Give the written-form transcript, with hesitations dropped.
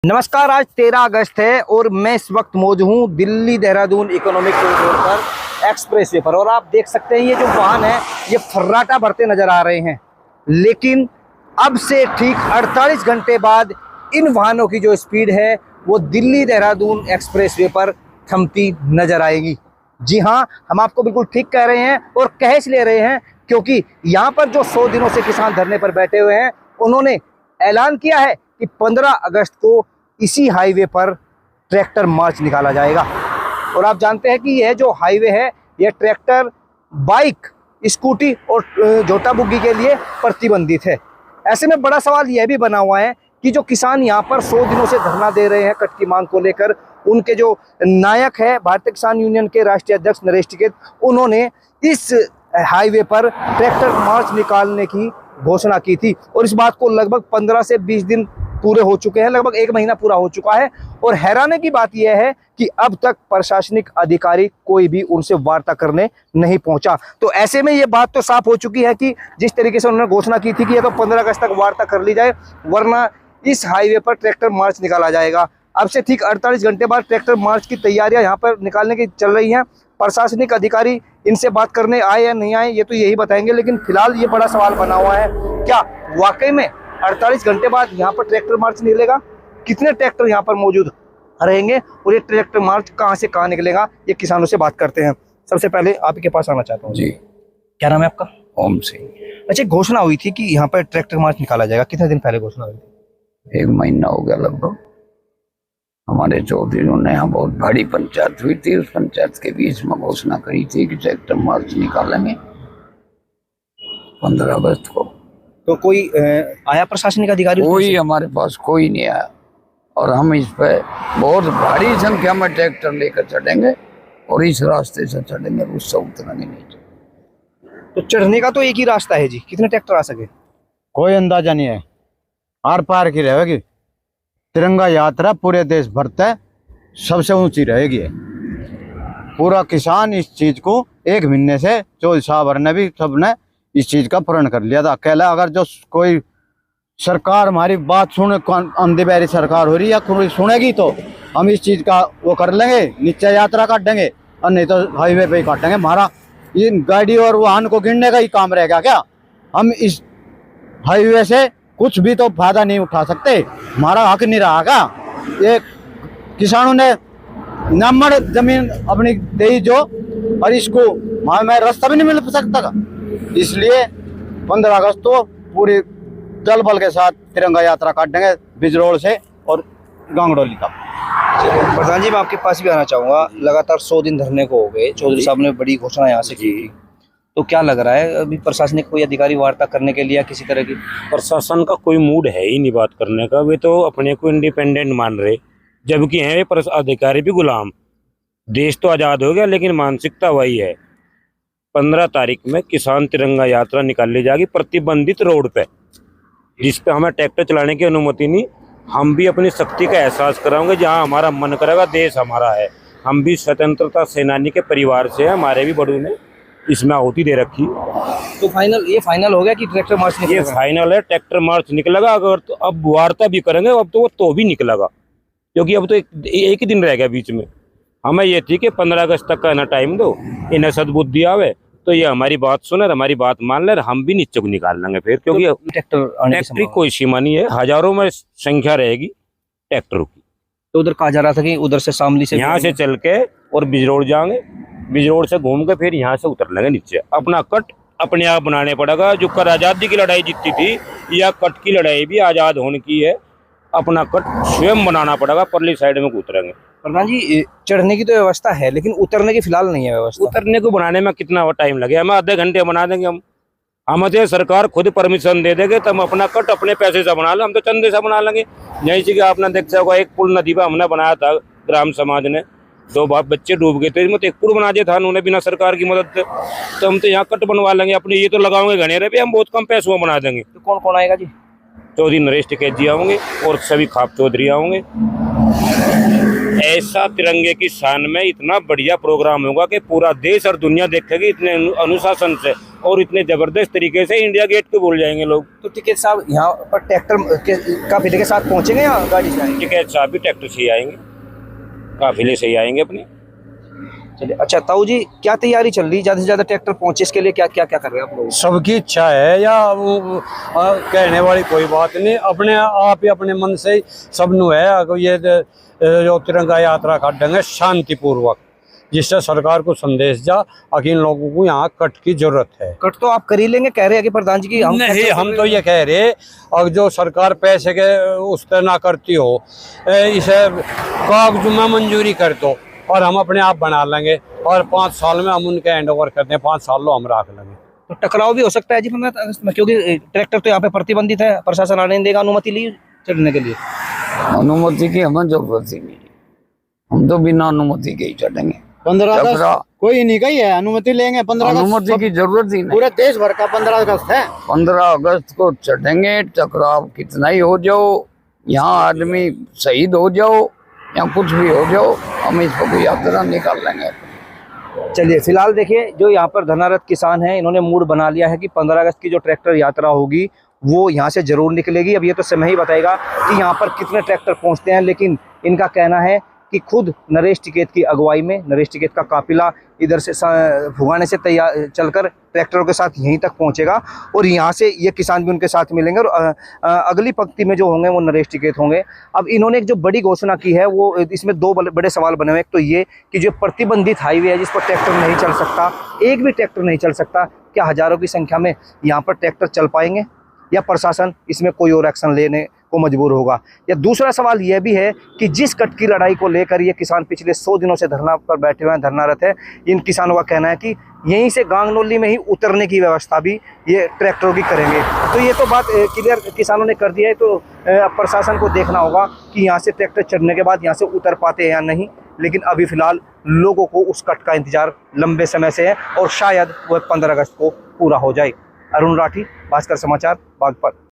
नमस्कार। आज 13 अगस्त है और मैं इस वक्त मौजूद हूँ दिल्ली देहरादून इकोनॉमिक कॉरिडोर पर एक्सप्रेसवे पर। और आप देख सकते हैं ये जो वाहन है ये फर्राटा भरते नजर आ रहे हैं, लेकिन अब से ठीक 48 घंटे बाद इन वाहनों की जो स्पीड है वो दिल्ली देहरादून एक्सप्रेसवे पर थमती नजर आएगी। जी हाँ, हम आपको बिल्कुल ठीक कह रहे हैं और कह इसलिए रहे हैं क्योंकि यहाँ पर जो 100 दिनों से किसान धरने पर बैठे हुए हैं उन्होंने ऐलान किया है कि 15 अगस्त को इसी हाईवे पर ट्रैक्टर मार्च निकाला जाएगा। और आप जानते हैं कि यह जो हाईवे है यह ट्रैक्टर, बाइक, स्कूटी और झोटा बुग्गी के लिए प्रतिबंधित है। ऐसे में बड़ा सवाल यह भी बना हुआ है कि जो किसान यहाँ पर 100 दिनों से धरना दे रहे हैं कट की मांग को लेकर, उनके जो नायक है भारतीय किसान यूनियन के राष्ट्रीय अध्यक्ष नरेश टिकैत, उन्होंने इस हाईवे पर ट्रैक्टर मार्च निकालने की घोषणा की थी। और इस बात को लगभग 15 से 20 दिन पूरे हो चुके हैं, लगभग 1 महीना पूरा हो चुका है। और हैरानी की बात यह है कि अब तक प्रशासनिक अधिकारी कोई भी उनसे वार्ता करने नहीं पहुंचा। तो ऐसे में ये बात तो साफ हो चुकी है कि जिस तरीके से उन्होंने घोषणा की थी कि ये तो 15 अगस्त तक वार्ता कर ली जाए, वरना इस हाईवे पर ट्रैक्टर मार्च निकाला जाएगा। अब से ठीक 48 घंटे बाद ट्रैक्टर मार्च की तैयारियां यहाँ पर निकालने की चल रही हैं। प्रशासनिक अधिकारी इनसे बात करने आए या नहीं आए ये तो यही बताएंगे, लेकिन फिलहाल ये बड़ा सवाल बना हुआ है, क्या वाकई में 48 घंटे बाद यहाँ पर ट्रैक्टर मार्च निकलेगा? कितने ट्रैक्टर यहाँ पर मौजूद रहेंगे और ये ट्रैक्टर मार्च कहाँ से कहाँ निकलेगा, ये किसानों से बात करते हैं। सबसे पहले आपके पास आना चाहता हूँ। जी, क्या नाम है आपका? ओम सिंह। अच्छा, घोषणा हुई थी कि यहाँ पर ट्रैक्टर मार्च निकाला जाएगा, कितने दिन पहले घोषणा हुई थी? 1 महीना हो गया लगभग। हमारे चौधरीयों ने यहाँ बहुत बड़ी पंचायत हुई थी, उस पंचायत के बीच में घोषणा करी थी कि ट्रैक्टर मार्च निकालेंगे 15 अगस्त को। तो कोई आया प्रशासनिक अधिकारी? कोई हमारे पास कोई नहीं आया और हम इस पे बहुत भारी संख्या में ट्रैक्टर लेकर चढ़ेंगे और इस रास्ते से चढ़ेंगे, उससे उतरेंगे नहीं। तो चढ़ने का तो एक ही रास्ता है जी, कितने ट्रैक्टर आ सके? कोई अंदाजा नहीं है, आर पार की रहेगी। तिरंगा यात्रा पूरे देश भर तक सबसे ऊंची रहेगी। पूरा किसान इस चीज को 1 महीने से चौधरी साहब ने भी सबने इस चीज का पूर्ण कर लिया था। अकेला अगर जो कोई सरकार हमारी बात सुने, अंधी बहरी सरकार हो रही है या कोई सुनेगी तो हम इस चीज का वो कर लेंगे, नीचे यात्रा काटेंगे और नहीं तो हाईवे पे ही काटेंगे। हमारा इन गाड़ी और वाहन को गिनने का ही काम रहेगा क्या? हम इस हाईवे से कुछ भी तो फायदा नहीं उठा सकते, हमारा हक नहीं रहा क्या? ये किसानों ने नंबर जमीन अपनी दी जो, और इसको मैं रास्ता भी नहीं मिल सकता का। इसलिए 15 अगस्त तो पूरी दल बल के साथ तिरंगा यात्रा काटेंगे बिजरोड़ से और गांगडोली तक। प्रधान जी, मैं आपके पास भी आना चाहूंगा। लगातार 100 दिन धरने को हो गए, चौधरी साहब ने बड़ी घोषणा यहाँ से की, तो क्या लग रहा है अभी प्रशासनिक कोई अधिकारी वार्ता करने के लिए या किसी तरह की? प्रशासन का कोई मूड है ही नहीं बात करने का। वे तो अपने को इंडिपेंडेंट मान रहे, जबकि हैं वे अधिकारी भी गुलाम। देश तो आज़ाद हो गया लेकिन मानसिकता वही है। 15 तारीख में किसान तिरंगा यात्रा निकाली जाएगी प्रतिबंधित रोड पे, जिस पे हमें ट्रैक्टर चलाने की अनुमति नहीं। हम भी अपनी शक्ति का एहसास कराएंगे, जहाँ हमारा मन करेगा। देश हमारा है, हम भी स्वतंत्रता सेनानी के परिवार से हैं, हमारे भी बड़ों ने इसमें आहुति दे रखी। तो ये फाइनल हो गया कि ट्रैक्टर मार्च निकलेगा? ये फाइनल है, ट्रैक्टर मार्च निकलेगा। अगर तो अब वार्ता भी करेंगे अब तो वो भी निकलेगा, क्योंकि अब तो एक ही दिन रह गया बीच में। हमें ये थी कि 15 अगस्त तक का ना टाइम दो, इन्हें सद्बुद्धि आवे तो ये हमारी बात सुने, हमारी बात मान ले, हम भी नीचे को निकाल लेंगे फिर। क्योंकि तो ट्रैक्टर की कोई सीमा नहीं है, हजारों में संख्या रहेगी ट्रैक्टरों की। तो उधर कहा जा रहा था कि उधर से शामली से, यहाँ से चल के और बिजरोड़ जाएंगे, बिजरोड़ से घूम के फिर यहाँ से उतर लेंगे नीचे। अपना कट अपने आप बनाने पड़ेगा। जो कर आज़ादी की लड़ाई जीती थी या कट की लड़ाई भी आज़ाद होने की है, अपना कट स्वयं बनाना पड़ेगा। परली साइड में उतरेंगे। प्रधान जी, चढ़ने की तो व्यवस्था है लेकिन उतरने की फिलहाल नहीं है व्यवस्था। उतरने को बनाने में कितना टाइम लगे? हमें आधे घंटे बना देंगे। हम तो सरकार खुद परमिशन दे देंगे तो हम अपना कट अपने पैसे से बना लें, हम तो चंदे से बना लेंगे। यही से कि आपने देखा होगा, एक पुल नदी पर हमने बनाया था, ग्राम समाज ने, 2 बाप बच्चे डूब गए थे, तो एक पुल बना दिया था उन्होंने बिना सरकार की मदद से। तो हम तो यहाँ कट बनवा लेंगे अपने, ये तो लगाओगे घनेरे पे, हम बहुत कम पैसों में बना देंगे। तो कौन कौन आएगा जी? चौधरी नरेश टिकैत जी आएंगे और सभी खाप चौधरी आएंगे। ऐसा तिरंगे की शान में इतना बढ़िया प्रोग्राम होगा कि पूरा देश और दुनिया देखेगी। इतने अनुशासन से और इतने जबरदस्त तरीके से इंडिया गेट को बोल जाएंगे लोग। तो टिकैत साहब यहाँ पर ट्रैक्टर काफिले के साथ पहुंचेंगे या गाड़ी से आएंगे? टिकैत साहब भी ट्रैक्टर से ही आएंगे, काफिले से ही आएंगे अपने। चलिए, अच्छा ताऊ जी, क्या तैयारी चल रही है? ज्यादा से ज्यादा ट्रैक्टर पहुंचे, इसके लिए क्या क्या क्या कर रहे हैं आप लोग? सबकी इच्छा है या कहने वाली कोई बात नहीं, अपने आप ही अपने मन से ही सबनु है। अगर ये जो तिरंगा यात्रा काटेंगे शांतिपूर्वक, जिससे सरकार को संदेश जा कि इन लोगों को यहाँ कट की जरूरत है। कट तो आप कर ही लेंगे, कह रहे हैं कि प्रधान जी की नहीं, हम तो ये कह रहे, और जो सरकार पैसे के उस तरह ना करती हो, इसे कागज में मंजूरी कर दो और हम अपने आप बना लेंगे, और 5 साल में हम उनके हैंड ओवर करते हैं, 5 साल लो हम रख लेंगे। तो टकराव भी हो सकता है जी 15 अगस्त में, क्योंकि ट्रैक्टर तो यहाँ पे प्रतिबंधित है, प्रशासन आने नहीं देगा अनुमति ली चढ़ने के लिए। अनुमति की हमें जरूरत ही नहीं, हम तो बिना अनुमति के ही चढ़ेंगे। 15 अगस्त कोई नहीं गई है, अनुमति लेंगे। 15 अगस्त अनुमति की जरूरत ही नहीं, पूरे देश भर का 15 अगस्त है। 15 अगस्त को चढ़ेंगे, टकराव कितना ही हो जाओ, यहाँ आदमी शहीद हो जाओ या कुछ भी हो जाओ, हम इस पर कोई यात्रा निकाल लेंगे। चलिए, फिलहाल देखिए, जो यहाँ पर धरनारत किसान हैं, इन्होंने मूड बना लिया है कि 15 अगस्त की जो ट्रैक्टर यात्रा होगी वो यहाँ से जरूर निकलेगी। अब ये तो समय ही बताएगा कि यहाँ पर कितने ट्रैक्टर पहुँचते हैं, लेकिन इनका कहना है कि खुद नरेश टिकैत की अगुवाई में नरेश टिकैत का काफिला इधर से फुगाने से तैयार चलकर ट्रैक्टरों के साथ यहीं तक पहुंचेगा, और यहाँ से ये किसान भी उनके साथ मिलेंगे, और अगली पंक्ति में जो होंगे वो नरेश टिकैत होंगे। अब इन्होंने एक जो बड़ी घोषणा की है, वो इसमें 2 बड़े सवाल बने हुए हैं। एक तो ये कि जो प्रतिबंधित हाईवे है जिस पर ट्रैक्टर नहीं चल सकता, एक भी ट्रैक्टर नहीं चल सकता, क्या हजारों की संख्या में यहाँ पर ट्रैक्टर चल पाएंगे, या प्रशासन इसमें कोई और एक्शन लेने को मजबूर होगा? या दूसरा सवाल यह भी है कि जिस कट की लड़ाई को लेकर ये किसान पिछले 100 दिनों से धरना पर बैठे हुए हैं, धरनारत है, इन किसानों का कहना है कि यहीं से गांगनोली में ही उतरने की व्यवस्था भी ये ट्रैक्टरों की करेंगे। तो ये तो बात क्लियर किसानों ने कर दिया है। तो प्रशासन को देखना होगा कि यहाँ से ट्रैक्टर चढ़ने के बाद यहाँ से उतर पाते हैं या नहीं, लेकिन अभी फिलहाल लोगों को उस कट का इंतजार लंबे समय से है, और शायद वह 15 अगस्त को पूरा हो जाए। अरुण राठी, भास्कर समाचार, बागपत।